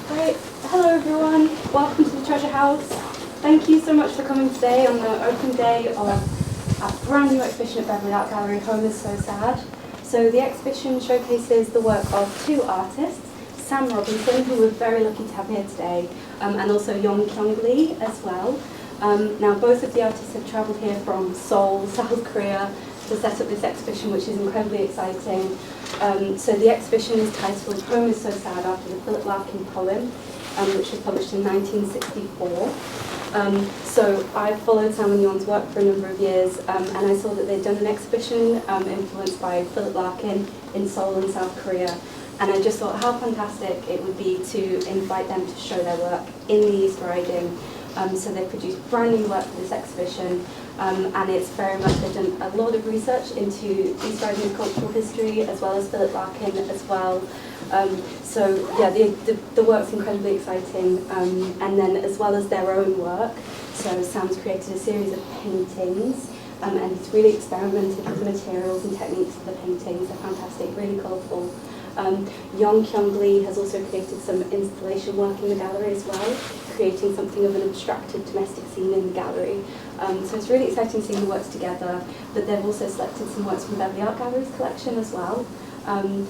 Great. Hello everyone, welcome to the Treasure House. Thank you so much for coming today on the open day of our brand new exhibition at Beverley Art Gallery, Home is So Sad. So the exhibition showcases the work of two artists, Sam Robinson, who we're very lucky to have here today, and also Yeonkyoung Lee as well. Now both of the artists have travelled here from Seoul, South Korea, to set up this exhibition, which is incredibly exciting. So the exhibition is titled Home is So Sad, after the Philip Larkin poem, which was published in 1964. So I've followed Sam and Yeon's work for a number of years, and I saw that they'd done an exhibition influenced by Philip Larkin in Seoul in South Korea. And I just thought how fantastic it would be to invite them to show their work in the East Riding. So they produced brand new work for this exhibition, and it's very much, they've done a lot of research into East Riding's cultural history, as well as Philip Larkin as well. So yeah, the work's incredibly exciting, and then as well as their own work, so Sam's created a series of paintings, and he's really experimented with the materials and techniques of the paintings. They're fantastic, really colourful. Yeonkyoung Lee has also created some installation work in the gallery as well, creating something of an abstracted domestic scene in the gallery. So it's really exciting seeing the works together, but they've also selected some works from Beverley Art Gallery's collection as well. And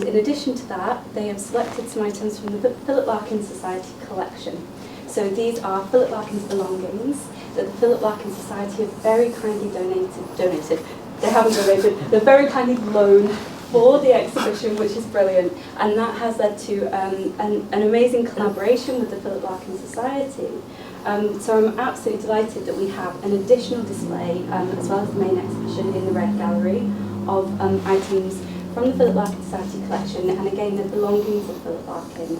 in addition to that, they have selected some items from the Philip Larkin Society collection. So these are Philip Larkin's belongings that the Philip Larkin Society have very kindly donated. They haven't donated, they've very kindly loaned for the exhibition, which is brilliant, and that has led to an amazing collaboration with the Philip Larkin Society. So I'm absolutely delighted that we have an additional display, as well as the main exhibition in the Red Gallery, of items from the Philip Larkin Society collection, and again the belongings of Philip Larkin.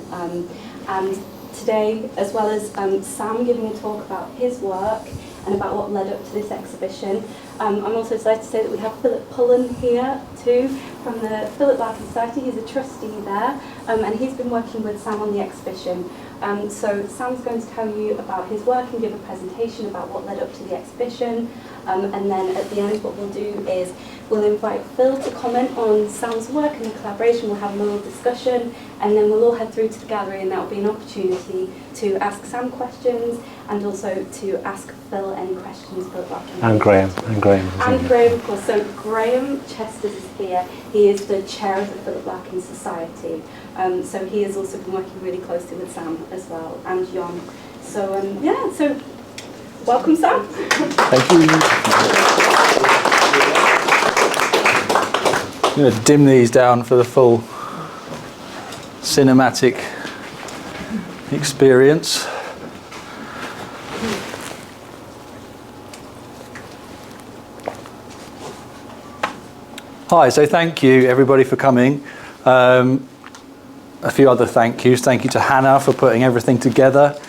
And today, as well as Sam giving a talk about his work and about what led up to this exhibition, I'm also excited to say that we have Philip Pullen here too, from the Philip Larkin Society. He's a trustee there, and he's been working with Sam on the exhibition. So Sam's going to tell you about his work and give a presentation about what led up to the exhibition, and then at the end what we'll do is we'll invite Phil to comment on Sam's work and the collaboration. We'll have a little discussion, and then we'll all head through to the gallery, and that will be an opportunity to ask Sam questions and also to ask Phil any questions for Larkin. And Graham. And Graham, of course. So Graham Chesters is here. He is the chair of the Philip Larkin Society. So he has also been working really closely with Sam as well, and Yeon. So yeah, so welcome, Sam. Thank you. I'm going to dim these down for the full cinematic experience. Hi, so thank you everybody for coming. A few other thank yous. Thank you to Hannah for putting everything together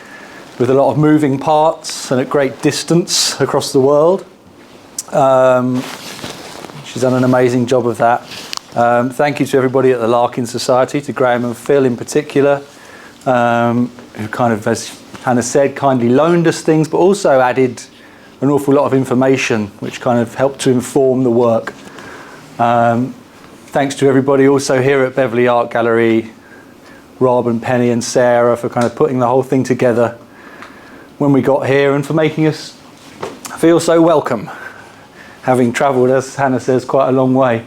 with a lot of moving parts and at great distance across the world. She's done an amazing job of that. Thank you to everybody at the Larkin Society, to Graham and Phil in particular, who kind of, as Hannah said, kindly loaned us things, but also added an awful lot of information, which kind of helped to inform the work. Thanks to everybody also here at Beverley Art Gallery, Rob and Penny and Sarah, for kind of putting the whole thing together when we got here and for making us feel so welcome, having travelled, as Hannah says, quite a long way.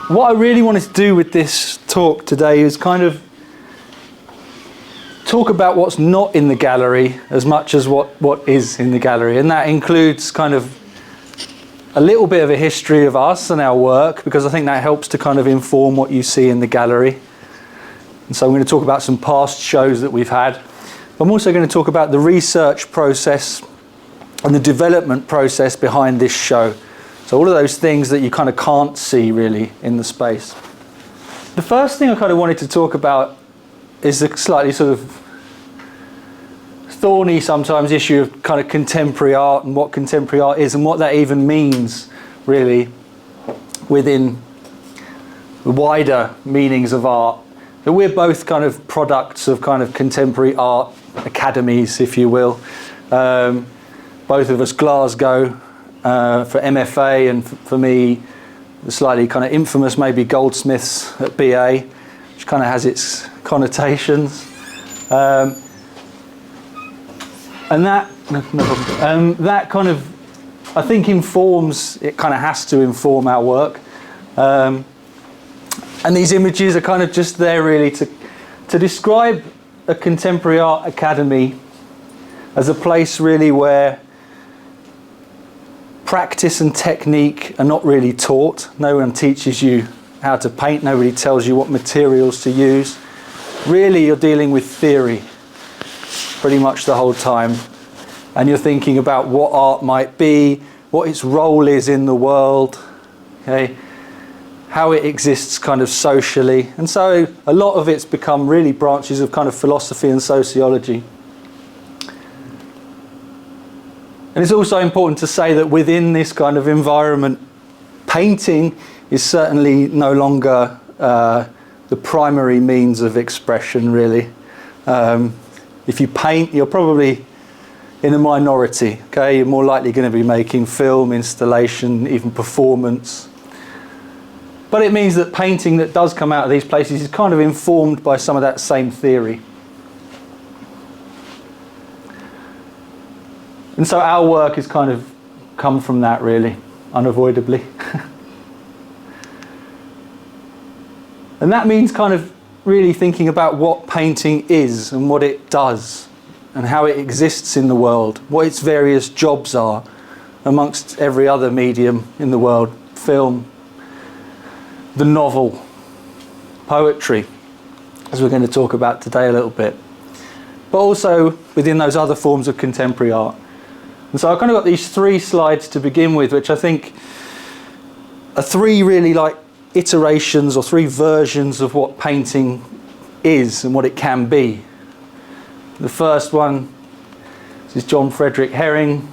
What I really wanted to do with this talk today is kind of talk about what's not in the gallery as much as what is in the gallery, and that includes kind of a little bit of a history of us and our work, because I think that helps to kind of inform what you see in the gallery. And so I'm going to talk about some past shows that we've had. I'm also going to talk about the research process and the development process behind this show. So all of those things that you kind of can't see really in the space. The first thing I kind of wanted to talk about is the slightly sort of thorny sometimes issue of kind of contemporary art and what contemporary art is and what that even means really within the wider meanings of art. So we're both kind of products of kind of contemporary art academies, if you will. Both of us Glasgow for MFA, and for me the slightly kind of infamous maybe Goldsmiths at BA, which kind of has its connotations. And that, no problem. That kind of, I think informs, it kind of has to inform our work. And these images are kind of just there really to describe a contemporary art academy as a place really where practice and technique are not really taught. No one teaches you how to paint, nobody tells you what materials to use. Really you're dealing with theory pretty much the whole time, and you're thinking about what art might be, what its role is in the world, okay, how it exists kind of socially. And so a lot of it's become really branches of kind of philosophy and sociology. And it's also important to say that within this kind of environment, painting is certainly no longer the primary means of expression, really. If you paint, you're probably in a minority, okay? You're more likely going to be making film, installation, even performance. But it means that painting that does come out of these places is kind of informed by some of that same theory. And so our work has kind of come from that, really, unavoidably. And that means kind of really thinking about what painting is and what it does and how it exists in the world, what its various jobs are amongst every other medium in the world, film, the novel, poetry, as we're going to talk about today a little bit, but also within those other forms of contemporary art. And so I've kind of got these 3 slides to begin with, which I think are 3 really like iterations or 3 versions of what painting is and what it can be. The first one, this is John Frederick Herring,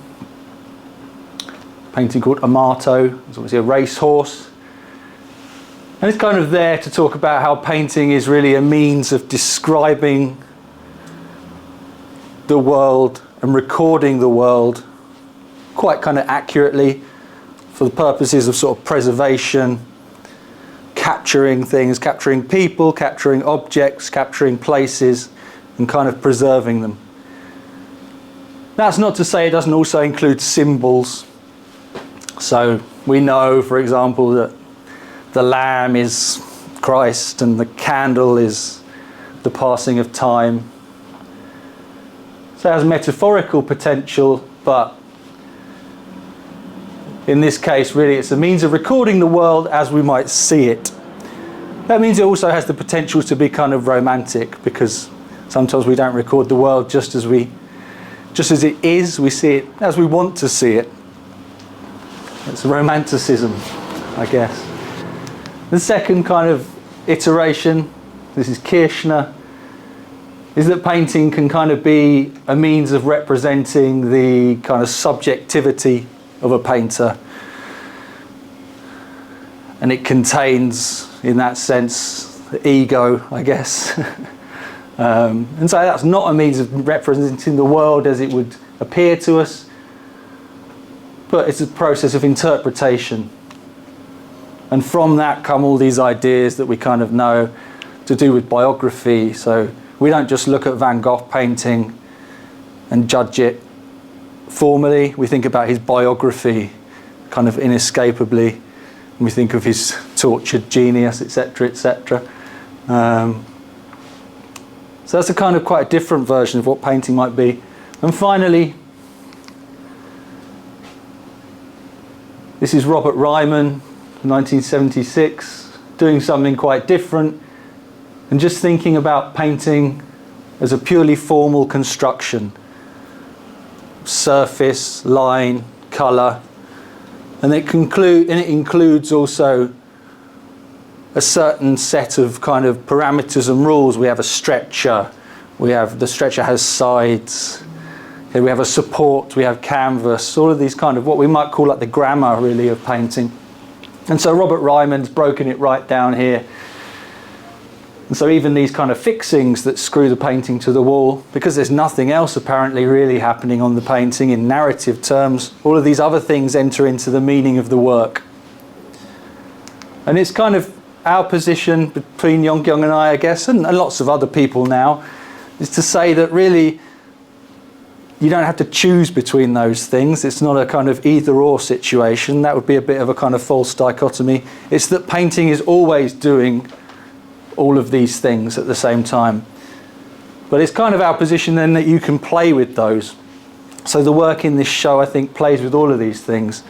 painting called Amato. It's obviously a racehorse. And it's kind of there to talk about how painting is really a means of describing the world and recording the world quite kind of accurately for the purposes of sort of preservation, capturing things, capturing people, capturing objects, capturing places, and kind of preserving them. That's not to say it doesn't also include symbols. So we know, for example, that the lamb is Christ and the candle is the passing of time. So it has metaphorical potential, but in this case, really, it's a means of recording the world as we might see it. That means it also has the potential to be kind of romantic, because sometimes we don't record the world just as it is. We see it as we want to see it. It's romanticism, I guess. The second kind of iteration, this is Kirchner, is that painting can kind of be a means of representing the kind of subjectivity of a painter. And it contains, in that sense, the ego, I guess. And so that's not a means of representing the world as it would appear to us, but it's a process of interpretation. And from that come all these ideas that we kind of know to do with biography. So we don't just look at Van Gogh painting and judge it formally. We think about his biography kind of inescapably. And we think of his tortured genius, etc., etc. So that's a kind of quite a different version of what painting might be. And finally, this is Robert Ryman, 1976, doing something quite different and just thinking about painting as a purely formal construction. Surface, line, colour. And it includes also a certain set of kind of parameters and rules. We have a stretcher. The stretcher has sides. Okay, we have a support. We have canvas. All of these kind of what we might call like the grammar really of painting. And so Robert Ryman's broken it right down here. And so even these kind of fixings that screw the painting to the wall, because there's nothing else apparently really happening on the painting in narrative terms, all of these other things enter into the meaning of the work. And it's kind of our position between Yeonkyoung and I guess, and lots of other people now, is to say that really you don't have to choose between those things. It's not a kind of either-or situation. That would be a bit of a kind of false dichotomy. It's that painting is always doing all of these things at the same time. But it's kind of our position then that you can play with those. So the work in this show, I think, plays with all of these things.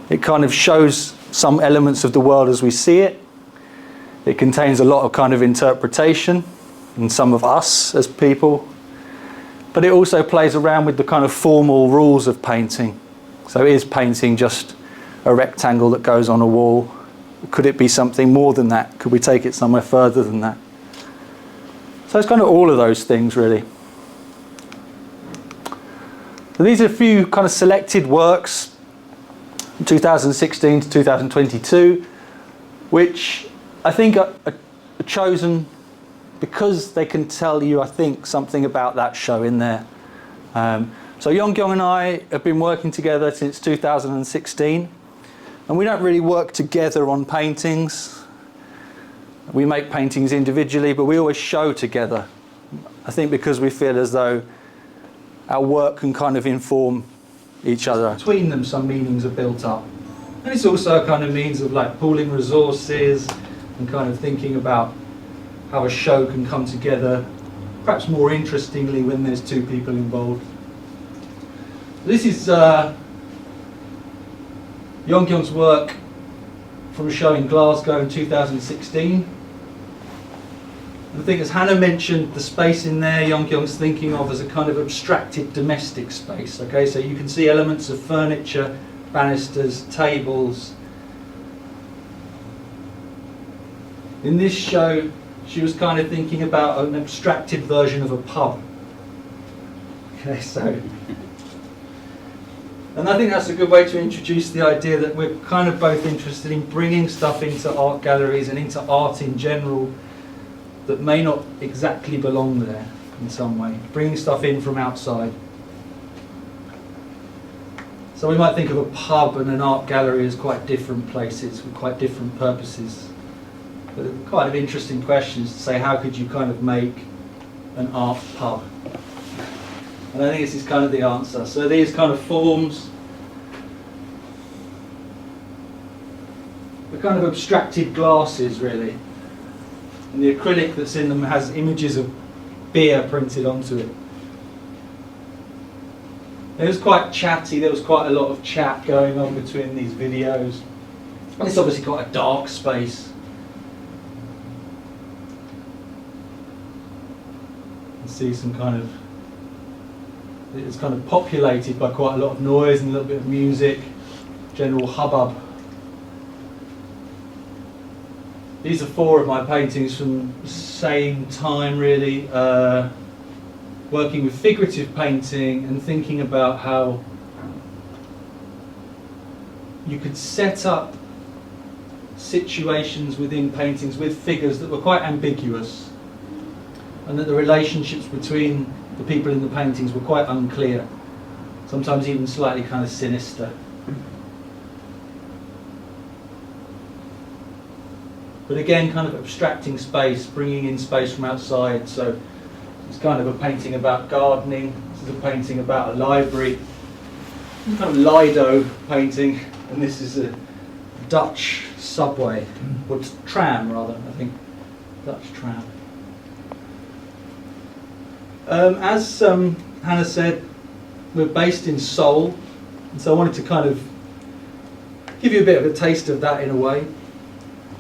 It kind of shows some elements of the world as we see it. It contains a lot of kind of interpretation and some of us as people. But it also plays around with the kind of formal rules of painting. So is painting just a rectangle that goes on a wall? Could it be something more than that? Could we take it somewhere further than that? So it's kind of all of those things, really. So these are a few kind of selected works from 2016 to 2022, which I think are chosen because they can tell you, I think, something about that show in there. So Yeonkyoung and I have been working together since 2016, and we don't really work together on paintings. We make paintings individually, but we always show together. I think because we feel as though our work can kind of inform each other. Between them, some meanings are built up. And it's also a kind of means of like pooling resources and kind of thinking about how a show can come together, perhaps more interestingly when there's two people involved. This is Yeonkyoung's work from a show in Glasgow in 2016. I think, as Hannah mentioned, the space in there Yeonkyoung's thinking of as a kind of abstracted domestic space. Okay, so you can see elements of furniture, banisters, tables. In this show, she was kind of thinking about an abstracted version of a pub. Okay, so, and I think that's a good way to introduce the idea that we're kind of both interested in bringing stuff into art galleries and into art in general that may not exactly belong there in some way, bringing stuff in from outside. So we might think of a pub and an art gallery as quite different places with quite different purposes. But they're kind of interesting questions to say, how could you kind of make an art pub? And I think this is kind of the answer. So these kind of forms, the kind of abstracted glasses really. And the acrylic that's in them has images of beer printed onto it. It was quite chatty, there was quite a lot of chat going on between these videos. And it's obviously quite a dark space. You see some kind of, it's kind of populated by quite a lot of noise and a little bit of music, general hubbub. These are 4 of my paintings from the same time really, working with figurative painting and thinking about how you could set up situations within paintings with figures that were quite ambiguous, and that the relationships between the people in the paintings were quite unclear, sometimes even slightly kind of sinister. But again, kind of abstracting space, bringing in space from outside. So it's kind of a painting about gardening, this is a painting about a library, it's kind of Lido painting, and this is a Dutch subway, or tram rather, I think, Dutch tram. As Hannah said, we're based in Seoul, and so I wanted to kind of give you a bit of a taste of that in a way.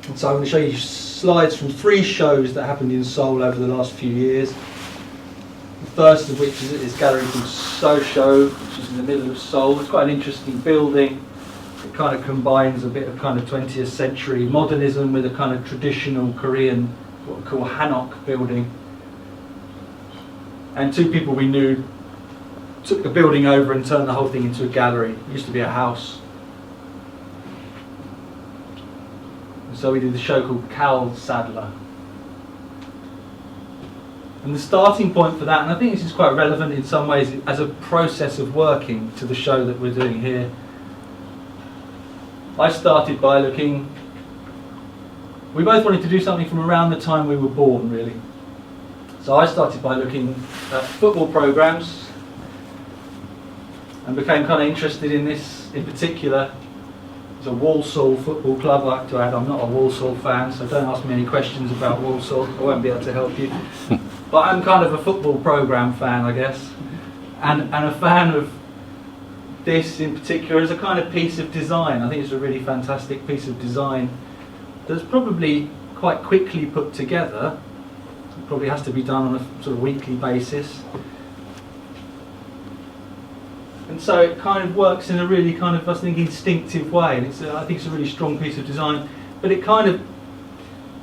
And so I'm going to show you slides from 3 shows that happened in Seoul over the last few years. The first of which is at this gallery called Socho, which is in the middle of Seoul. It's quite an interesting building. It kind of combines a bit of kind of 20th century modernism with a kind of traditional Korean, what we call Hanok building. And 2 people we knew took the building over and turned the whole thing into a gallery. It used to be a house. So we did a show called Cal Sadler. And the starting point for that, and I think this is quite relevant in some ways as a process of working to the show that we're doing here. I started by looking we both wanted to do something from around the time we were born, really. So I started by looking at football programmes and became kind of interested in this in particular. It's a Walsall football club, I have to add. I'm not a Walsall fan, so don't ask me any questions about Walsall. I won't be able to help you. But I'm kind of a football programme fan, I guess, and a fan of this in particular as a kind of piece of design. I think it's a really fantastic piece of design that's probably quite quickly put together. It probably has to be done on a sort of weekly basis. And so it kind of works in a really kind of, I think, instinctive way. And I think it's a really strong piece of design. But it kind of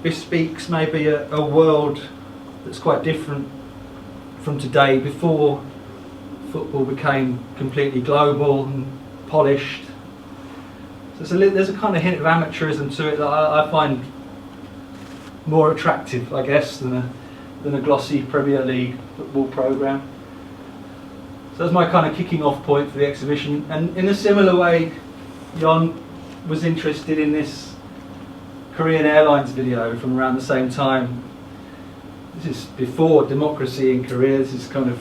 bespeaks maybe a world that's quite different from today, before football became completely global and polished. So there's a kind of hint of amateurism to it that I find more attractive, I guess, than a glossy Premier League football programme. So that's my kind of kicking off point for the exhibition. And in a similar way, Yeon was interested in this Korean Airlines video from around the same time. This is before democracy in Korea. This is kind of,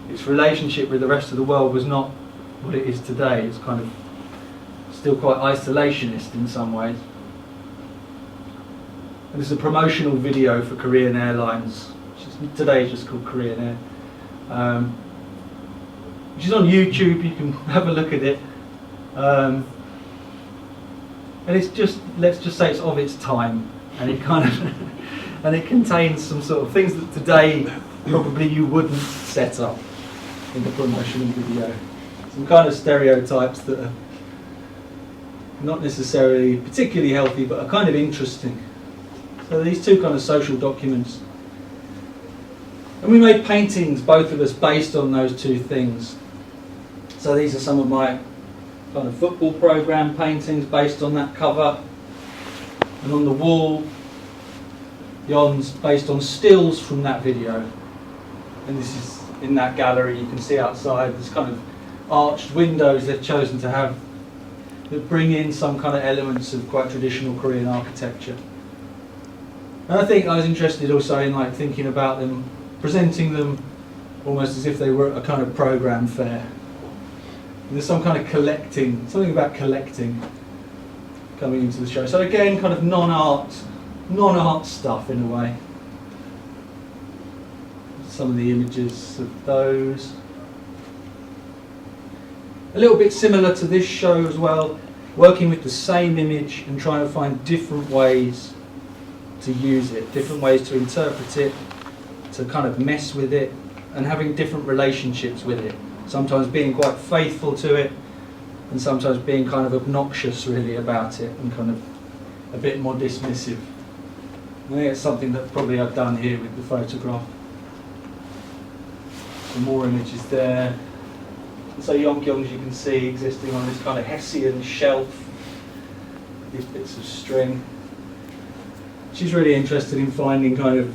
its relationship with the rest of the world was not what it is today. It's kind of still quite isolationist in some ways. And this is a promotional video for Korean Airlines, which is today just called Korean Air, which is on YouTube. You can have a look at it, and it's just, let's just say it's of its time, and it kind of and it contains some sort of things that today probably you wouldn't set up in the promotional video. Some kind of stereotypes that are not necessarily particularly healthy, but are kind of interesting. So these two kind of social documents. And we made paintings, both of us, based on those two things. So these are some of my kind of football programme paintings based on that cover. And on the wall, Yeon's based on stills from that video. And this is in that gallery. You can see outside there's kind of arched windows they've chosen to have that bring in some kind of elements of quite traditional Korean architecture. And I think I was interested also in like thinking about them, presenting them almost as if they were a kind of programme fair. And there's some kind of collecting, something about collecting coming into the show. So again, kind of non-art stuff in a way. Some of the images of those. A little bit similar to this show as well, working with the same image and trying to find different ways to use it, different ways to interpret it, to kind of mess with it, and having different relationships with it. Sometimes being quite faithful to it, and sometimes being kind of obnoxious really about it, and kind of a bit more dismissive. I think it's something that probably I've done here with the photograph. Some more images there. And so Yeonkyoung, as you can see, existing on this kind of Hessian shelf, these bits of string. She's really interested in finding kind of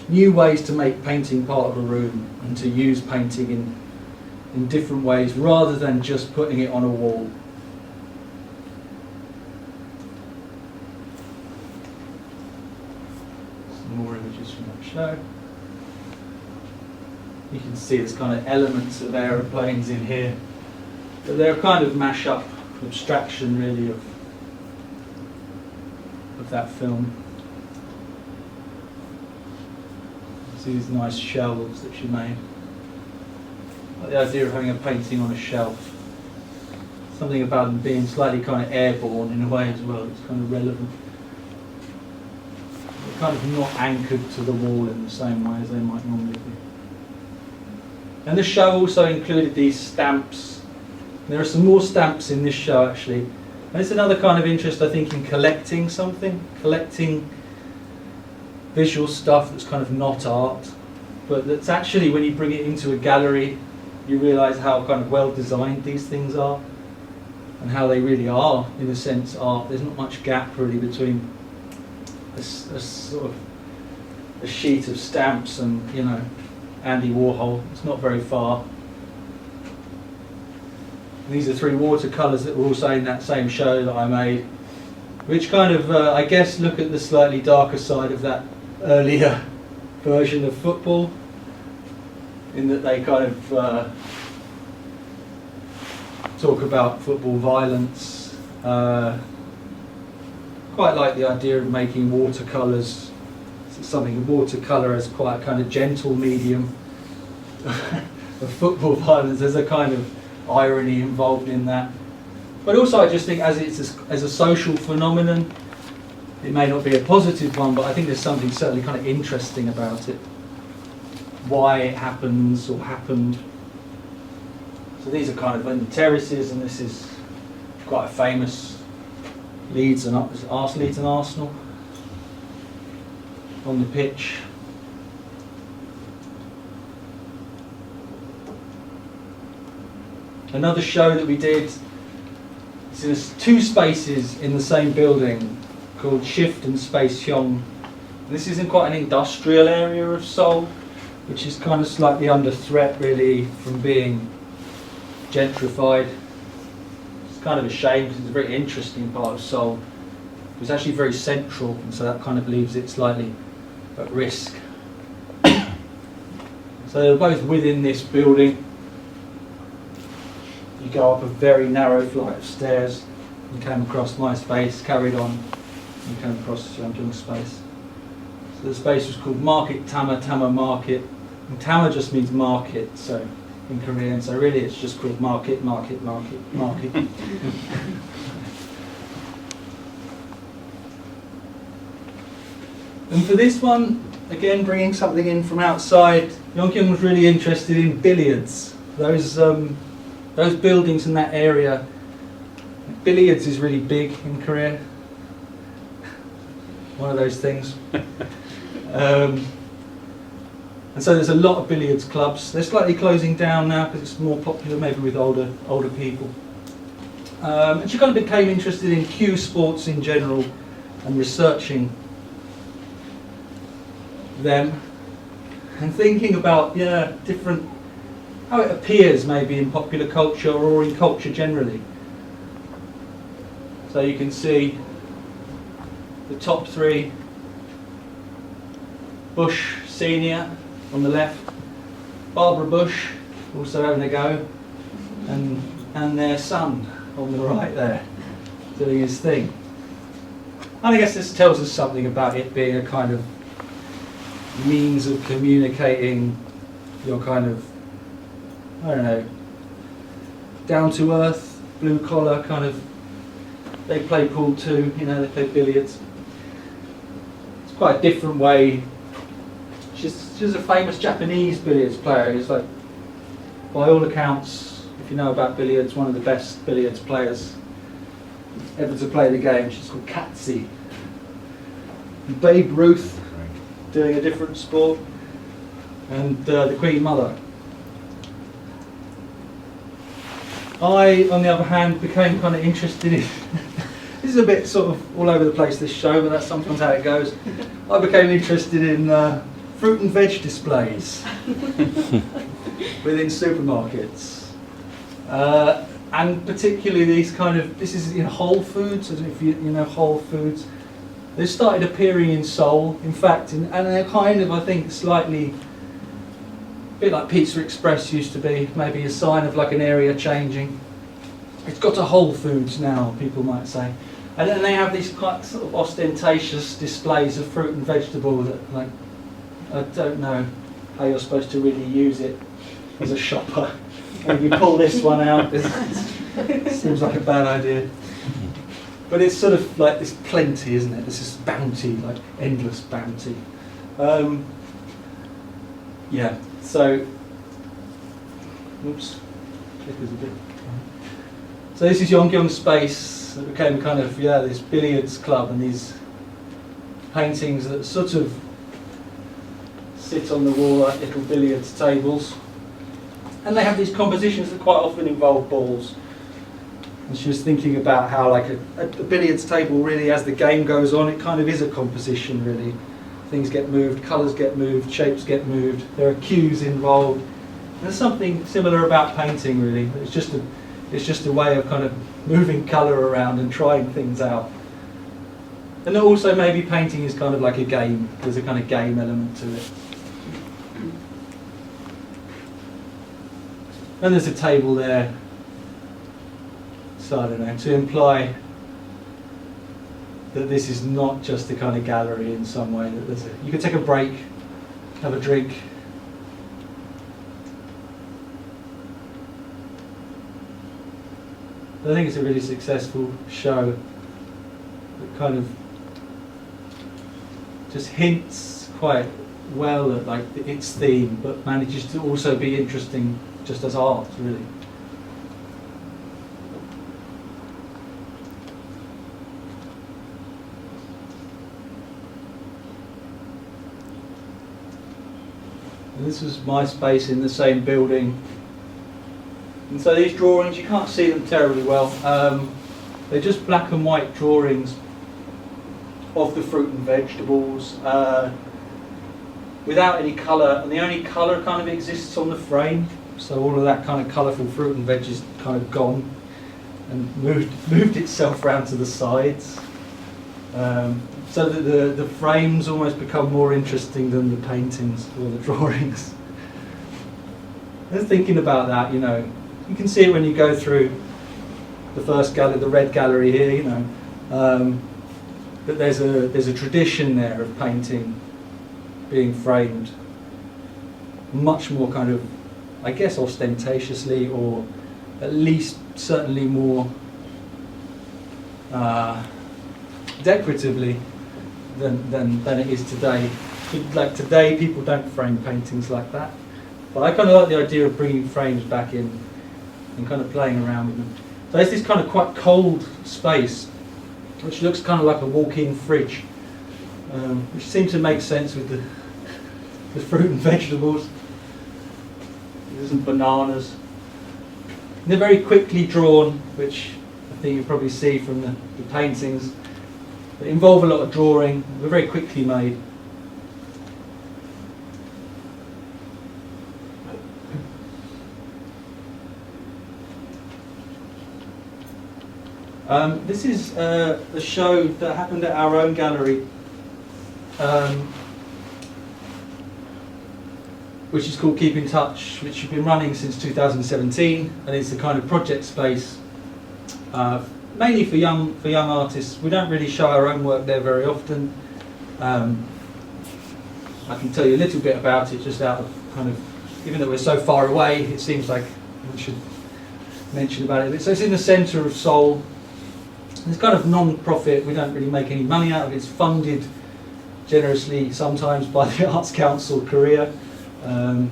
new ways to make painting part of a room and to use painting in different ways rather than just putting it on a wall. Some more images from that show. You can see there's kind of elements of aeroplanes in here, but they're a kind of mash-up abstraction really of that film. See these nice shelves that she made. Like the idea of having a painting on a shelf. Something about them being slightly kind of airborne in a way as well. It's kind of relevant. They're kind of not anchored to the wall in the same way as they might normally be. And the show also included these stamps. There are some more stamps in this show actually. And it's another kind of interest, I think, in collecting something, collecting visual stuff that's kind of not art, but that's actually, when you bring it into a gallery, you realise how kind of well designed these things are, and how they really are, in a sense, art. There's not much gap really between a sort of a sheet of stamps and, you know, Andy Warhol. It's not very far. And these are 3 watercolours that were also in that same show that I made. which kind of, I guess, look at the slightly darker side of that earlier version of football, in that they kind of talk about football violence. Quite like the idea of making watercolours something, watercolour as quite a kind of gentle medium of football violence. There's a kind of irony involved in that. But also I just think as a social phenomenon, it may not be a positive one, but I think there's something certainly kind of interesting about it. Why it happens or happened. So these are kind of in the terraces, and this is quite a famous Leeds and Arsenal on the pitch. Another show that we did is there's two spaces in the same building called Shift and Space Hyung. This is in quite an industrial area of Seoul, which is kind of slightly under threat really from being gentrified. It's kind of a shame because it's a very interesting part of Seoul. It's actually very central, and so that kind of leaves it slightly at risk. So they're both within this building. You go up a very narrow flight of stairs, you came across my space, carried on, you came across Yeonkyoung's space. So the space was called Market Tama Market. And Tama just means market, so in Korean, so really it's just called market. And for this one, again bringing something in from outside, Yeonkyoung was really interested in billiards. Those buildings in that area, billiards is really big in Korea. One of those things. And so there's a lot of billiards clubs. They're slightly closing down now because it's more popular maybe with older people. And she kind of became interested in cue sports in general and researching them and thinking about different, how it appears maybe in popular culture or in culture generally. So you can see the top three: Bush Senior on the left, Barbara Bush also having a go, and their son on the right there doing his thing. And I guess this tells us something about it being a kind of means of communicating your kind of, I don't know, down to earth, blue collar kind of. They play pool too, they play billiards. It's quite a different way. She's a famous Japanese billiards player. He's like, by all accounts, if you know about billiards, one of the best billiards players ever to play the game. She's called Katsi. And Babe Ruth, doing a different sport, and the Queen Mother. I, on the other hand, became kind of interested in this is a bit sort of all over the place, this show, but that's sometimes how it goes. I became interested in fruit and veg displays within supermarkets, and particularly these kind of, this is in Whole Foods, as if you know Whole Foods. They started appearing in Seoul, in fact, and they're kind of, I think, slightly, a bit like Pizza Express used to be, maybe a sign of like an area changing. It's got to Whole Foods now, people might say. And then they have these quite sort of ostentatious displays of fruit and vegetable that, like, I don't know how you're supposed to really use it as a shopper. When you pull this one out, it seems like a bad idea. But it's sort of like this plenty, isn't it? This is bounty, like endless bounty. Yeah, so, oops, clickers a bit. So this is Yeonkyoung space that became kind of, this billiards club and these paintings that sort of sit on the wall like little billiards tables. And they have these compositions that quite often involve balls. And she was thinking about how like a billiards table really, as the game goes on, it kind of is a composition really. Things get moved, colours get moved, shapes get moved, there are cues involved. And there's something similar about painting really. It's just a way of kind of moving colour around and trying things out. And also maybe painting is kind of like a game. There's a kind of game element to it. And there's a table there. So I don't know, to imply that this is not just a kind of gallery in some way. That you can take a break, have a drink. I think it's a really successful show that kind of just hints quite well at like its theme, but manages to also be interesting just as art, really. And this was my space in the same building. And so these drawings, you can't see them terribly well. They're just black and white drawings of the fruit and vegetables without any colour, and the only colour kind of exists on the frame. So all of that kind of colourful fruit and veg is kind of gone and moved itself round to the sides. So that the frames almost become more interesting than the paintings or the drawings. I was thinking about that, you know. You can see it when you go through the first gallery, the red gallery here, you know, that there's a tradition there of painting being framed much more kind of, I guess, ostentatiously, or at least certainly more decoratively than it is today. Like today, people don't frame paintings like that. But I kind of like the idea of bringing frames back in and kind of playing around with them. So there's this kind of quite cold space, which looks kind of like a walk-in fridge, which seems to make sense with the fruit and vegetables. There's some bananas. And they're very quickly drawn, which I think you probably see from the paintings. They involve a lot of drawing. They're very quickly made. This is a show that happened at our own gallery, which is called Keep in Touch, which we've been running since 2017, and it's a kind of project space, mainly for young artists. We don't really show our own work there very often. I can tell you a little bit about it just out of kind of, even though we're so far away, it seems like we should mention about it. So it's in the centre of Seoul. It's kind of non-profit. We don't really make any money out of it. It's funded generously sometimes by the Arts Council Korea. It kind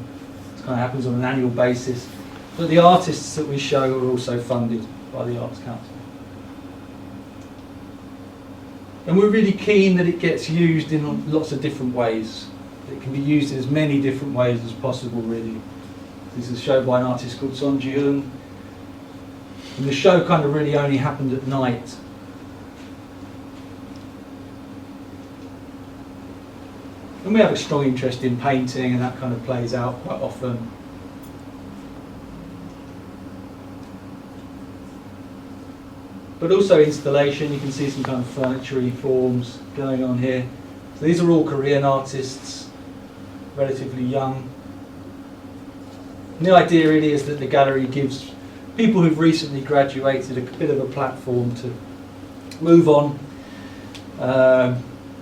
of happens on an annual basis. But the artists that we show are also funded by the Arts Council. And we're really keen that it gets used in lots of different ways. It can be used in as many different ways as possible, really. This is a show by an artist called Son Ji-hoon. And the show kind of really only happened at night. And we have a strong interest in painting, and that kind of plays out quite often. But also installation. You can see some kind of furniture-y forms going on here. So these are all Korean artists, relatively young. And the idea really is that the gallery gives people who've recently graduated a bit of a platform to move on,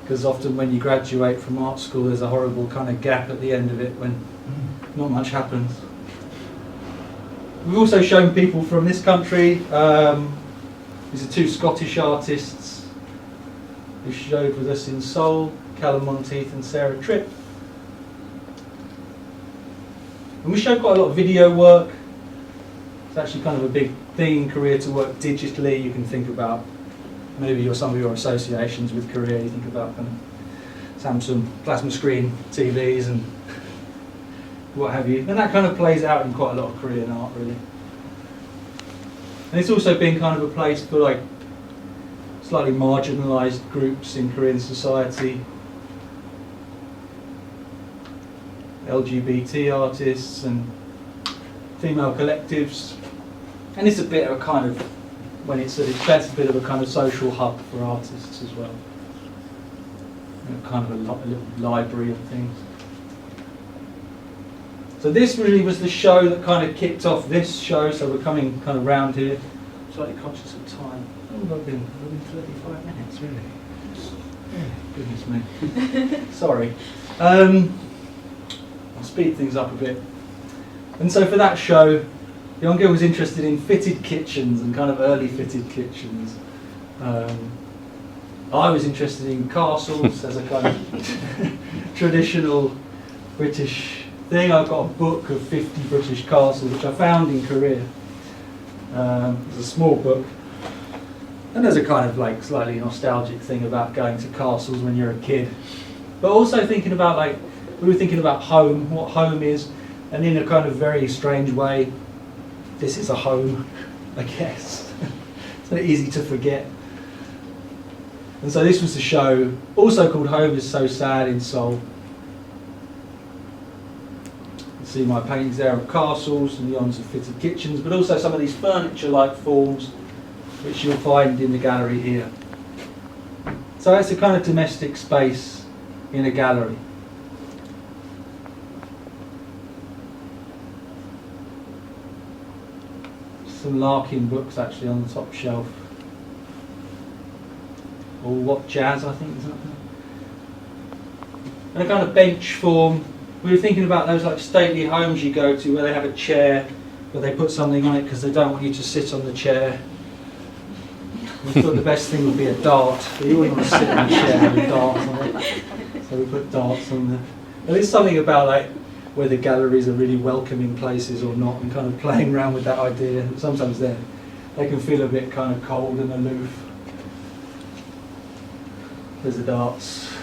because often when you graduate from art school there's a horrible kind of gap at the end of it when not much happens. We've also shown people from this country. These are two Scottish artists who showed with us in Seoul, Callum Monteith and Sarah Tripp. And we showed quite a lot of video work. It's actually kind of a big thing in Korea to work digitally. You can think about maybe some of your associations with Korea. You think about kind of Samsung plasma screen TVs and what have you. And that kind of plays out in quite a lot of Korean art, really. And it's also been kind of a place for like slightly marginalised groups in Korean society. LGBT artists and female collectives. And it's a bit of a kind of, when it's at its best, a bit of a kind of social hub for artists as well. kind of a little library of things. So this really was the show that kind of kicked off this show, so we're coming kind of round here. Slightly conscious of time. Oh, we've been 35 minutes, really. Goodness me. Sorry. I'll speed things up a bit. And so for that show, Yeonkyoung was interested in fitted kitchens and kind of early fitted kitchens. I was interested in castles as a kind of traditional British thing. I've got a book of 50 British castles, which I found in Korea. It's a small book. And there's a kind of like slightly nostalgic thing about going to castles when you're a kid. But also thinking about like, we were thinking about home, what home is, and in a kind of very strange way, this is a home, I guess. It's not easy to forget. And so this was the show, also called Home is So Sad in Seoul. You see my paintings there of castles and Yeon's of fitted kitchens, but also some of these furniture-like forms which you'll find in the gallery here. So it's a kind of domestic space in a gallery. Some Larkin books actually on the top shelf. Or What Jazz, I think, is that? And a kind of bench form. We were thinking about those like stately homes you go to where they have a chair, where they put something on it because they don't want you to sit on the chair. We thought the best thing would be a dart, but you wouldn't want to sit in a chair with a dart on it. So we put darts on there. And there's something about like whether galleries are really welcoming places or not, and kind of playing around with that idea. Sometimes they can feel a bit kind of cold and aloof. There's the darts.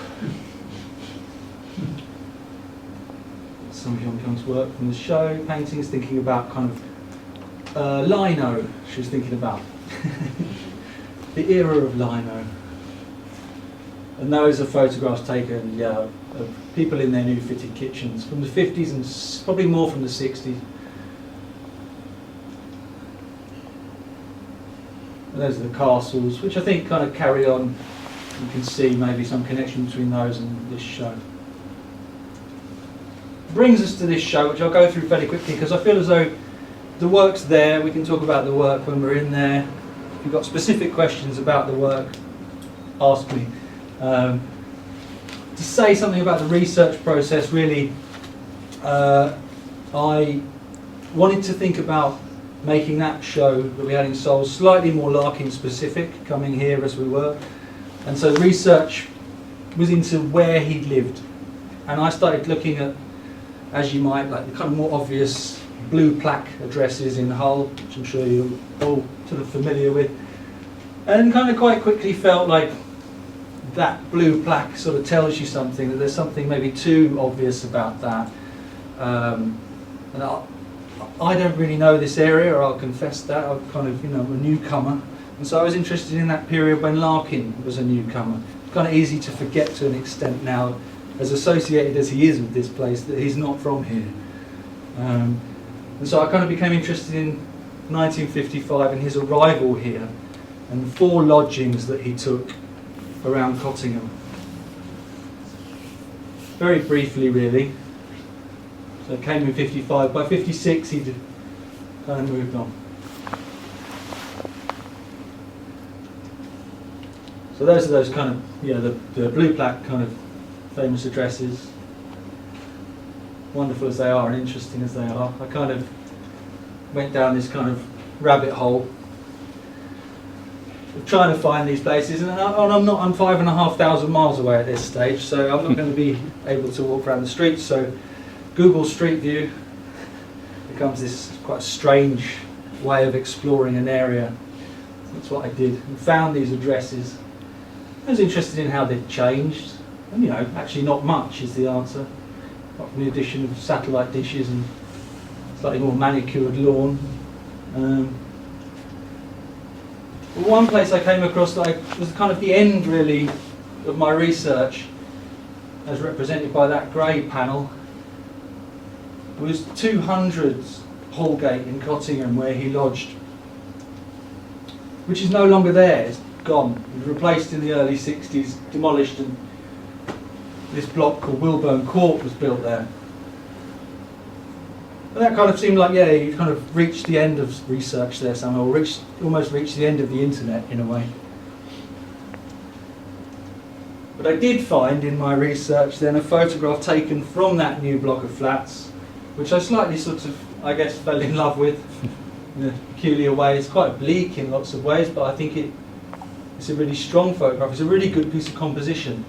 Some of Yeonkyoung's work from the show, paintings, thinking about kind of lino, she was thinking about. The era of lino. And those are photographs taken of people in their new fitted kitchens from the 50s and probably more from the 60s. And those are the castles, which I think kind of carry on. You can see maybe some connection between those and this show. Brings us to this show, which I'll go through fairly quickly because I feel as though the work's there. We can talk about the work when we're in there. If you've got specific questions about the work, ask me. To say something about the research process, really, I wanted to think about making that show that we had in Seoul slightly more Larkin specific, coming here as we were. And so research was into where he'd lived. And I started looking at, as you might, like the kind of more obvious blue plaque addresses in Hull, which I'm sure you're all sort of familiar with. And kind of quite quickly felt like that blue plaque sort of tells you something, that there's something maybe too obvious about that. And I don't really know this area, or I'll confess that. I'm kind of, a newcomer. And so I was interested in that period when Larkin was a newcomer. It's kind of easy to forget to an extent now, as associated as he is with this place, that he's not from here. And so I kind of became interested in 1955 and his arrival here, and the 4 lodgings that he took around Cottingham. Very briefly, really. So it came in 55. By 56, he'd kind of moved on. So those are those kind of, the blue plaque kind of famous addresses. Wonderful as they are and interesting as they are. I kind of went down this kind of rabbit hole of trying to find these places, and I'm 5,500 miles away at this stage, so I'm not going to be able to walk around the streets. So Google Street View becomes this quite strange way of exploring an area. That's what I did, and found these addresses. I was interested in how they'd changed, and actually not much is the answer, apart from the addition of satellite dishes and slightly more manicured lawn. One place I came across that was kind of the end, really, of my research, as represented by that grey panel, was 200's Hallgate in Cottingham, where he lodged, which is no longer there. It's gone. It was replaced in the early 60s, demolished and this block called Wilburn Court was built there. And that kind of seemed like, yeah, you kind of reached the end of research there somehow, or almost reached the end of the internet in a way. But I did find in my research then a photograph taken from that new block of flats, which I slightly sort of, I guess, fell in love with in a peculiar way. It's quite bleak in lots of ways, but I think it's a really strong photograph. It's a really good piece of composition.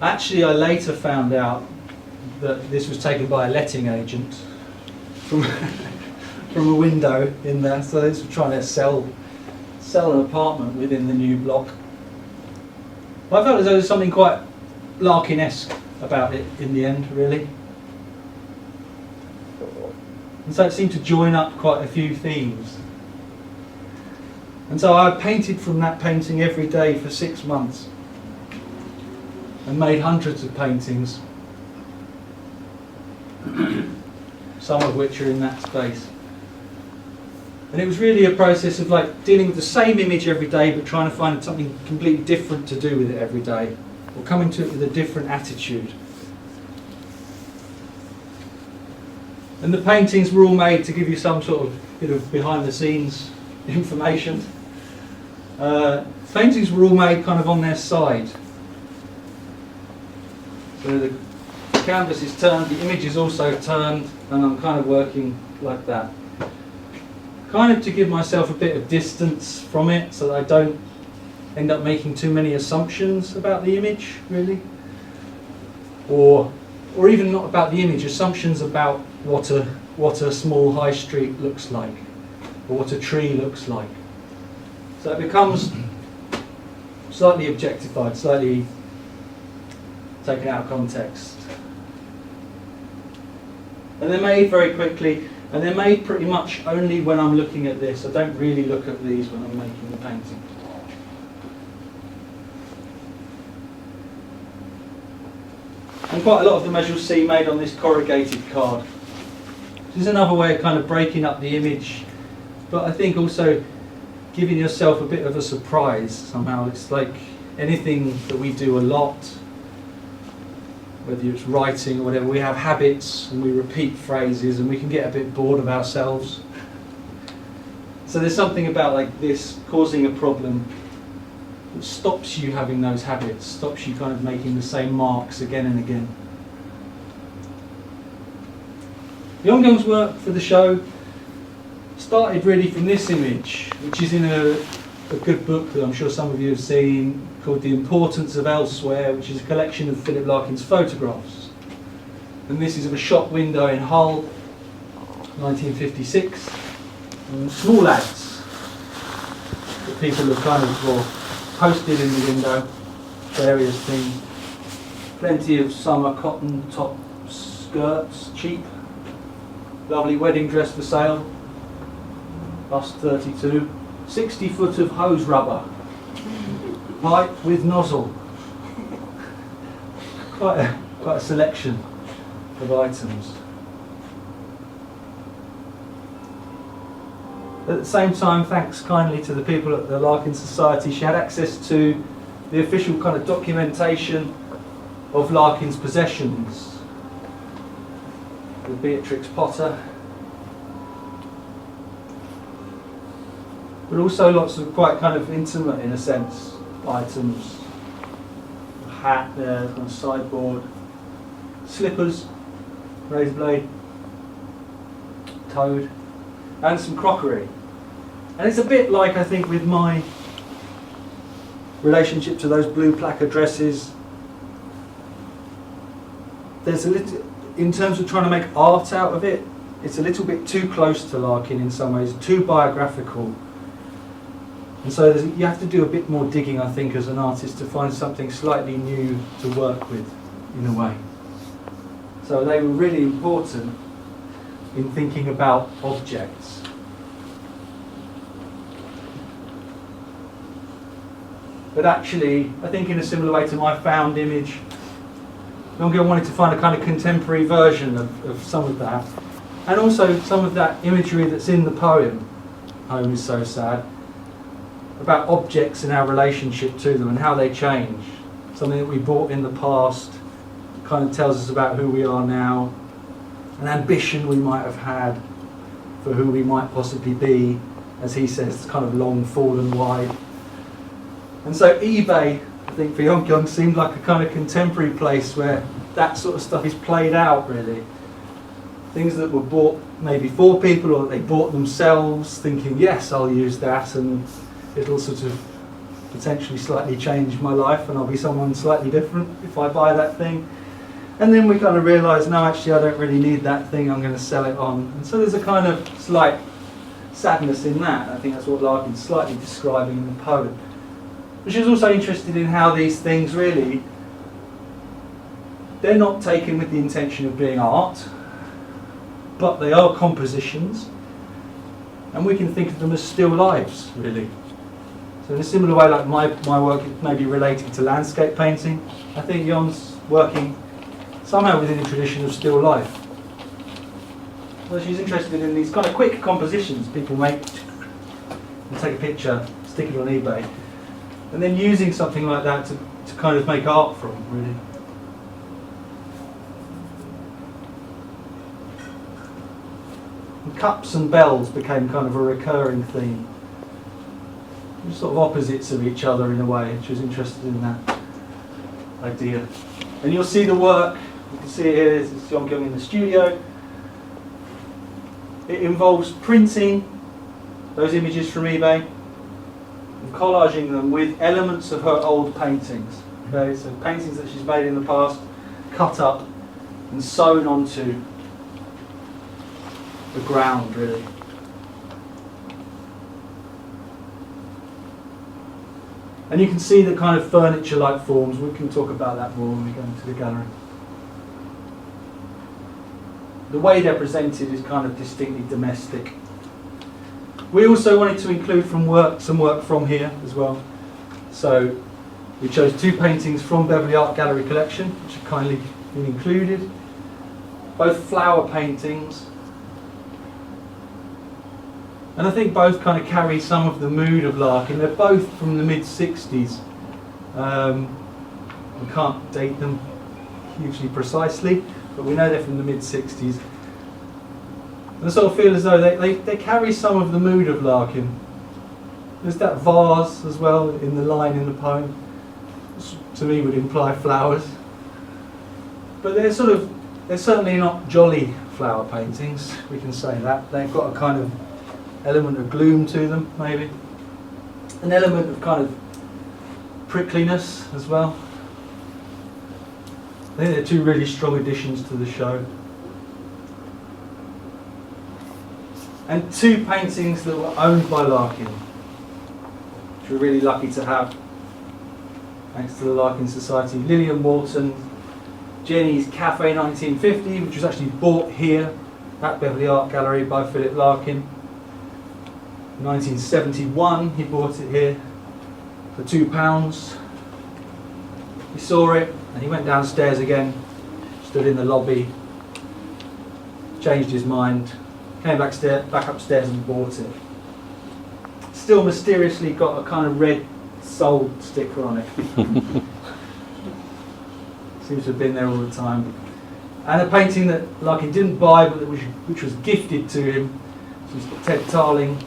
Actually, I later found out that this was taken by a letting agent from from a window in there. So they were trying to sell an apartment within the new block. But I felt as though there was something quite Larkin-esque about it in the end, really. And so it seemed to join up quite a few themes. And so I painted from that painting every day for 6 months and made hundreds of paintings, some of which are in that space. And it was really a process of like dealing with the same image every day but trying to find something completely different to do with it every day, or coming to it with a different attitude. And the paintings were all made to give you some sort of bit of behind the scenes information. Paintings were all made kind of on their side. So the canvas is turned, the image is also turned, and I'm kind of working like that. Kind of to give myself a bit of distance from it so that I don't end up making too many assumptions about the image, really. Or even not about the image, assumptions about what a small high street looks like, or what a tree looks like. So it becomes slightly objectified, slightly taken out of context. And they're made very quickly, and they're made pretty much only when I'm looking at this. I don't really look at these when I'm making the painting. And quite a lot of them, as you'll see, made on this corrugated card. This is another way of kind of breaking up the image, but I think also giving yourself a bit of a surprise somehow. It's like anything that we do a lot, whether it's writing or whatever, we have habits and we repeat phrases and we can get a bit bored of ourselves. So there's something about like this causing a problem that stops you having those habits, stops you kind of making the same marks again and again. Yeonkyoung's work for the show started really from this image, which is in a good book that I'm sure some of you have seen, called The Importance of Elsewhere, which is a collection of Philip Larkin's photographs. And this is of a shop window in Hull, 1956. And small ads that people have kind of posted in the window, various things. Plenty of summer cotton top skirts, cheap. Lovely wedding dress for sale. Bust 32. 60 foot of hose rubber. Pipe with nozzle. Quite a selection of items. At the same time, thanks kindly to the people at the Larkin Society, she had access to the official kind of documentation of Larkin's possessions. With Beatrix Potter. But also lots of quite kind of intimate, in a sense, items. A hat there, on a sideboard. Slippers, razor blade, toad, and some crockery. And it's a bit like, I think, with my relationship to those blue placard dresses. There's a little, in terms of trying to make art out of it, it's a little bit too close to Larkin in some ways, too biographical. And so you have to do a bit more digging, I think, as an artist to find something slightly new to work with, in a way. So they were really important in thinking about objects. But actually, I think in a similar way to my found image, Yeonkyoung wanted to find a kind of contemporary version of some of that. And also some of that imagery that's in the poem, Home is So Sad, about objects and our relationship to them and how they change. Something that we bought in the past kind of tells us about who we are now, an ambition we might have had for who we might possibly be, as he says, it's kind of long, fallen wide. And so eBay, I think for Yeonkyoung, seemed like a kind of contemporary place where that sort of stuff is played out, really. Things that were bought maybe for people, or that they bought themselves, thinking, yes, I'll use that, and it'll sort of potentially slightly change my life, and I'll be someone slightly different if I buy that thing. And then we kind of realise, no, actually, I don't really need that thing, I'm going to sell it on. And so there's a kind of slight sadness in that. I think that's what Larkin's slightly describing in the poem. But she's also interested in how these things really, they're not taken with the intention of being art, but they are compositions, and we can think of them as still lives, really. So in a similar way, like my work may be related to landscape painting, I think Yeon's working somehow within a tradition of still life. Well, she's interested in these kind of quick compositions people make. You take a picture, stick it on eBay, and then using something like that to kind of make art from, really. And cups and bells became kind of a recurring theme. Sort of opposites of each other in a way. She was interested in that idea. And you'll see the work, you can see it here, this is Yeonkyoung in the studio. It involves printing those images from eBay and collaging them with elements of her old paintings. Okay, so paintings that she's made in the past, cut up and sewn onto the ground, really. And you can see the kind of furniture-like forms. We can talk about that more when we go into the gallery. The way they're presented is kind of distinctly domestic. We also wanted to include some work from here as well. So we chose 2 paintings from Beverley Art Gallery collection, which have kindly been included. Both flower paintings. And I think both kind of carry some of the mood of Larkin. They're both from the mid-60s. We can't date them hugely precisely, but we know they're from the mid-60s. And I sort of feel as though they carry some of the mood of Larkin. There's that vase as well in the line in the poem, which to me would imply flowers. But they're certainly not jolly flower paintings, we can say that. They've got a kind of element of gloom to them, maybe. An element of kind of prickliness as well. I think they're 2 really strong additions to the show. And 2 paintings that were owned by Larkin, which we're really lucky to have, thanks to the Larkin Society. Lillian Walton, Jenny's Cafe 1950, which was actually bought here at Beverley Art Gallery by Philip Larkin. 1971, he bought it here for £2. He saw it and he went downstairs again, stood in the lobby, changed his mind, came back upstairs and bought it. Still mysteriously got a kind of red sold sticker on it. Seems to have been there all the time. And a painting that Larkin didn't buy, but which was gifted to him. Ted Tarling,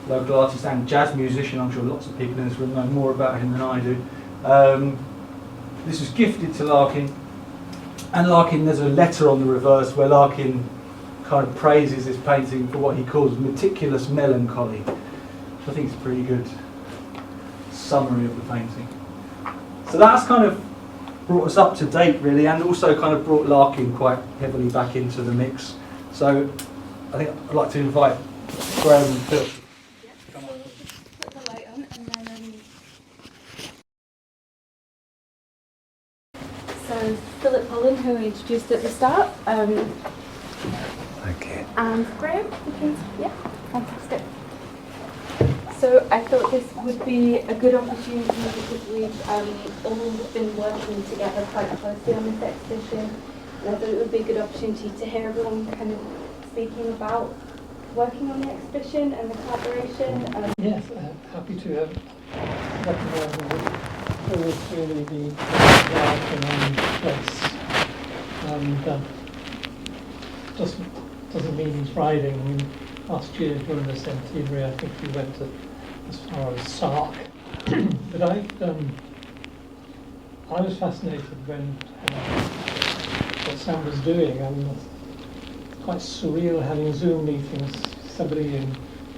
local artist and jazz musician. I'm sure lots of people in this room know more about him than I do. This was gifted to Larkin, and Larkin, there's a letter on the reverse where Larkin kind of praises this painting for what he calls meticulous melancholy, which I think is a pretty good summary of the painting. So that's kind of brought us up to date, really, and also kind of brought Larkin quite heavily back into the mix. So I think I'd like to invite Graham and Phil. Yeah, so we'll just put the light on and then so Philip Holland, who we introduced at the start. Okay. And Graham, yeah, fantastic. So I thought this would be a good opportunity because we've all been working together quite closely on this exhibition, and I thought it would be a good opportunity to hear everyone kind of speaking about working on the exhibition and the collaboration. Yes, happy to have Dr. together with really the Larkin and place. And doesn't mean he's riding. I mean, last year during the centenary, I think we went as far as Sark. But I was fascinated when what Sam was doing, and it's quite surreal having Zoom meetings. Somebody in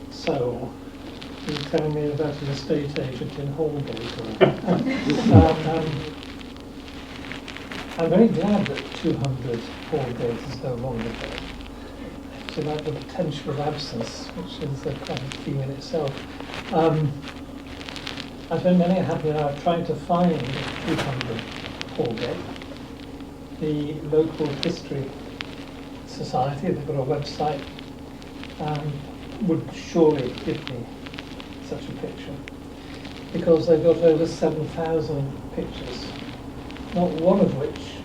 Seoul who was telling me about an estate agent in Hallgate. I'm very glad that 200 Hallgate is no longer there. So like the potential of absence, which is a kind of theme in itself. I've been many happy now trying to find 200 Hallgate. The local history society, they've got a website, would surely give me such a picture, because they've got over 7,000 pictures, not one of which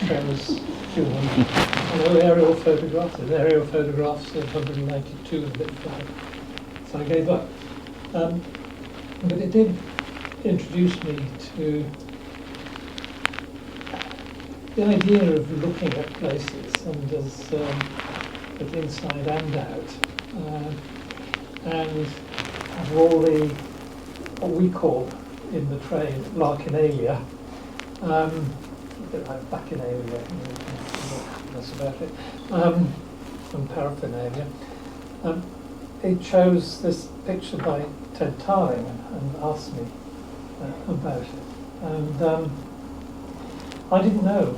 shows human. No aerial photographs. There's aerial photographs of 192 and a bit flat. So I gave up. But it did introduce me to the idea of looking at places and as inside and out, and of all the what we call in the trade Larkinalia, a bit like Bacchinalia, that's about it, and paraphernalia. He chose this picture by Ted Tarling and asked me about it. And I didn't know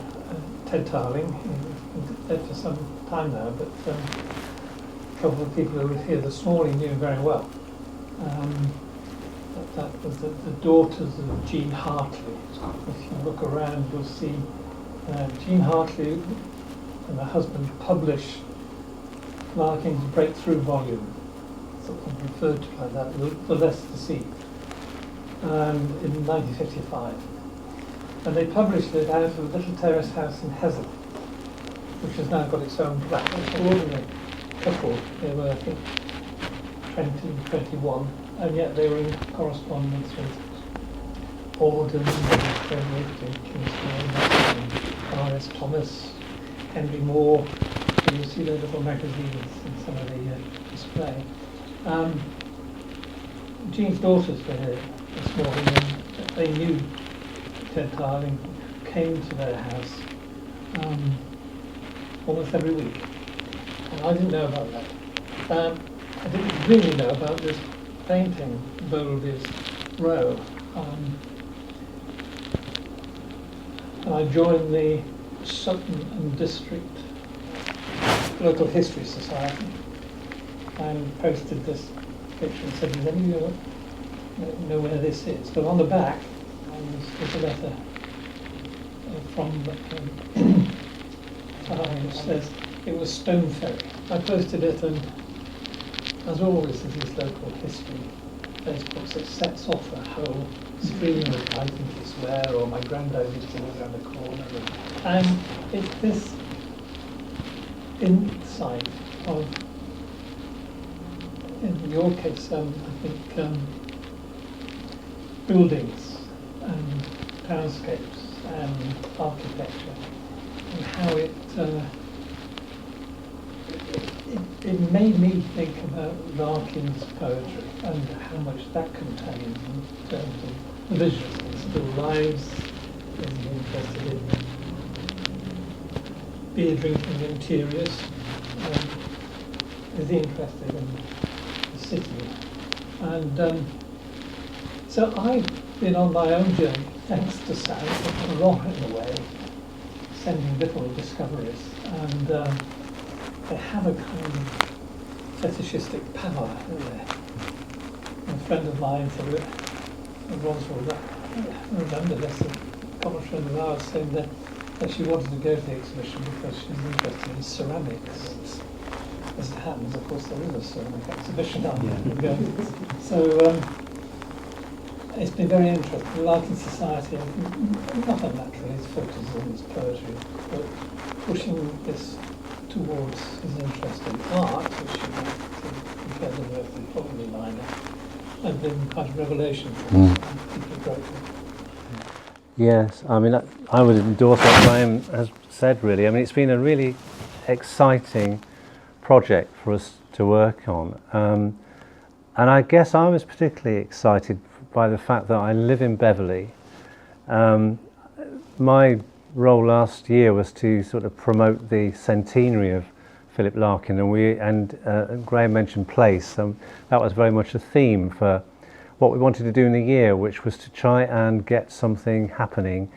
Ted Tarling. He's been dead for some time now, but a couple of people who were here this morning knew him very well. That was the daughters of Jean Hartley. If you look around, you'll see Jean Hartley and her husband published Larkin's breakthrough volume, something referred to like that, The Less Deceived, in 1955. And they published it out of a little terrace house in Hesel, which has now got its own flat. An extraordinary couple. They were, I think, 20, 21, and yet they were in correspondence with Auden, Frederick, Kingston, R.S. Thomas, Henry Moore. So you see their little magazines in some of the display. Jean's daughters were here this morning, and they knew Ted Tarling, came to their house almost every week. And I didn't know about that. I didn't really know about this painting, Bowlby's Row. And I joined the Sutton and District Local History Society and posted this picture and said, does anyone know where this is? But on the back, there's a letter from which says it was Stone Ferry. I posted it, and as always in these local history Facebooks, it sets off a whole stream of I think it's where, or my granddad used to live around the corner. And it's this insight of, in your case, I think buildings and townscapes and architecture, and how it made me think about Larkin's poetry and how much that contains in terms of the visuals. It still lives, is interested in beer drinking interiors, is interested in the city. And so I've been on my own journey, thanks to Sam, along in the way, sending little discoveries. And they have a kind of fetishistic power, don't they? A friend of mine said, Roswell, I remember this, a common friend of ours saying that she wanted to go to the exhibition because she's interested in ceramics. As it happens, of course, there is a ceramic exhibition out there. So it's been very interesting. The Larkin Society, I think, not unnaturally, it focuses on its poetry, but pushing this towards his interest in art, which you might compare them with, probably minor, and been quite a revelation for us. I'm deeply grateful. Yes, I mean, I would endorse what Graham has said, really. I mean, it's been a really exciting project for us to work on. And I guess I was particularly excited by the fact that I live in Beverley. My role last year was to sort of promote the centenary of Philip Larkin, and Graham mentioned place. That was very much a theme for what we wanted to do in the year, which was to try and get something happening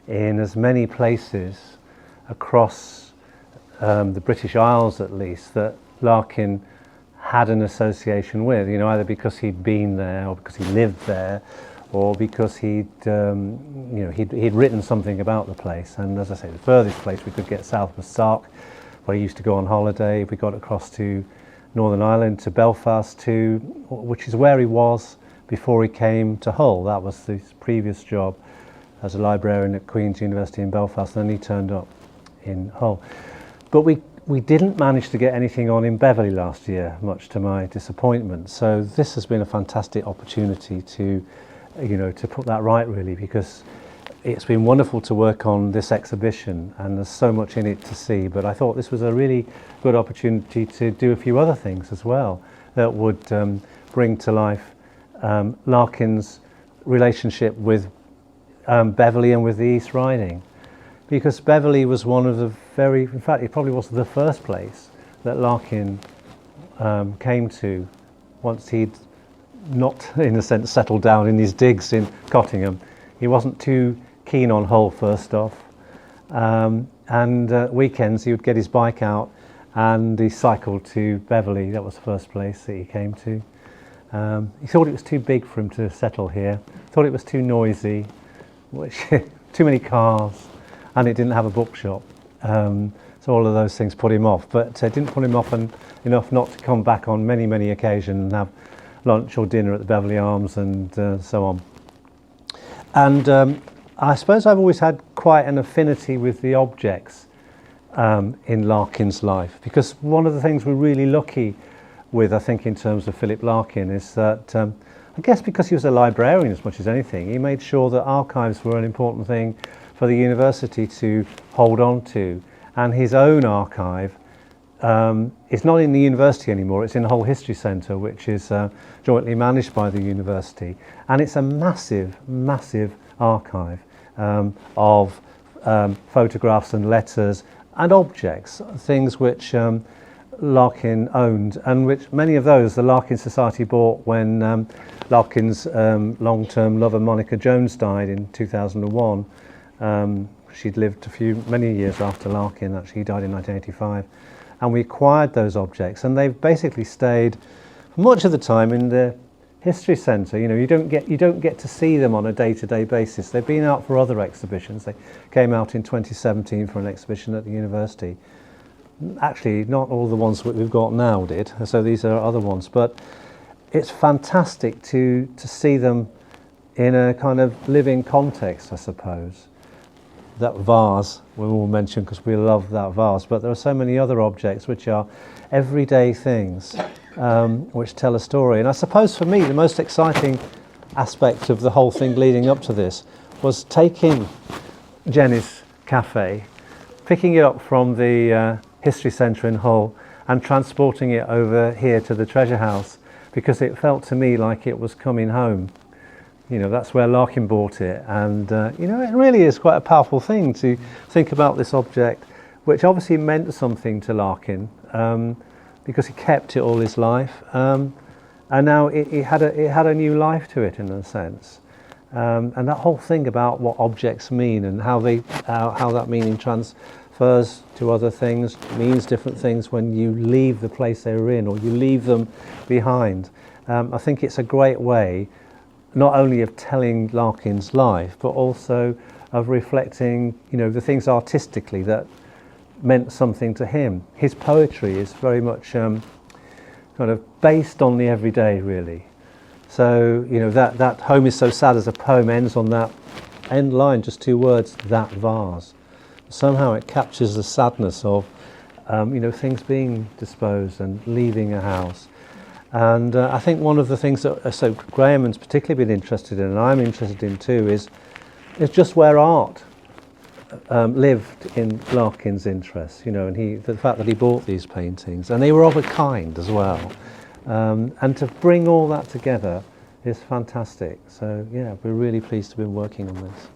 in as many places across the British Isles, at least, that Larkin had an association with, you know, either because he'd been there or because he lived there, or because he'd written something about the place. And as I say, the furthest place we could get south was Sark, where he used to go on holiday. We got across to Northern Ireland, to Belfast, which is where he was before he came to Hull. That was his previous job as a librarian at Queen's University in Belfast, and then he turned up in Hull. But we didn't manage to get anything on in Beverley last year, much to my disappointment. So this has been a fantastic opportunity to put that right, really, because it's been wonderful to work on this exhibition and there's so much in it to see, but I thought this was a really good opportunity to do a few other things as well that would bring to life Larkin's relationship with Beverley and with the East Riding. Because Beverley was one of the in fact, it probably was the first place that Larkin came to once he'd not, in a sense, settled down in his digs in Cottingham. He wasn't too keen on Hull, first off. And weekends he would get his bike out and he cycled to Beverley. That was the first place that he came to. He thought it was too big for him to settle here. Thought it was too noisy, too many cars, and it didn't have a bookshop. So all of those things put him off, but it didn't put him off enough not to come back on many, many occasions and have lunch or dinner at the Beverley Arms and so on. And I suppose I've always had quite an affinity with the objects in Larkin's life, because one of the things we're really lucky with, I think, in terms of Philip Larkin is that I guess because he was a librarian as much as anything, he made sure that archives were an important thing for the university to hold on to. And his own archive is not in the university anymore, it's in the Hull History Centre, which is jointly managed by the university. And it's a massive, massive archive of photographs and letters and objects, things which Larkin owned, and which many of those the Larkin Society bought when Larkin's long-term lover Monica Jones died in 2001. She'd lived many years after Larkin. Actually, he died in 1985, and we acquired those objects, and they've basically stayed much of the time in the History Centre. You know, you don't get to see them on a day-to-day basis. They've been out for other exhibitions. They came out in 2017 for an exhibition at the university. Actually, not all the ones that we've got now did, so these are other ones, but it's fantastic to see them in a kind of living context, I suppose. That vase we will mention because we love that vase, but there are so many other objects which are everyday things which tell a story. And I suppose for me the most exciting aspect of the whole thing leading up to this was taking Jenny's Cafe, picking it up from the History Centre in Hull and transporting it over here to the Treasure House, because it felt to me like it was coming home. You know, that's where Larkin bought it, and you know, it really is quite a powerful thing to think about this object, which obviously meant something to Larkin because he kept it all his life, and now it had a new life to it in a sense, and that whole thing about what objects mean and how that meaning transfers to other things, means different things when you leave the place they were in or you leave them behind. I think it's a great way not only of telling Larkin's life, but also of reflecting, you know, the things artistically that meant something to him. His poetry is very much kind of based on the everyday, really. So, you know, that Home is So Sad as a poem ends on that end line, just two words, that vase. Somehow it captures the sadness of, you know, things being disposed and leaving a house. And I think one of the things that Graham has particularly been interested in, and I'm interested in too, is it's just where art lived in Larkin's interest, you know, and the fact that he bought these paintings, and they were of a kind as well. And to bring all that together is fantastic. So yeah, we're really pleased to be working on this.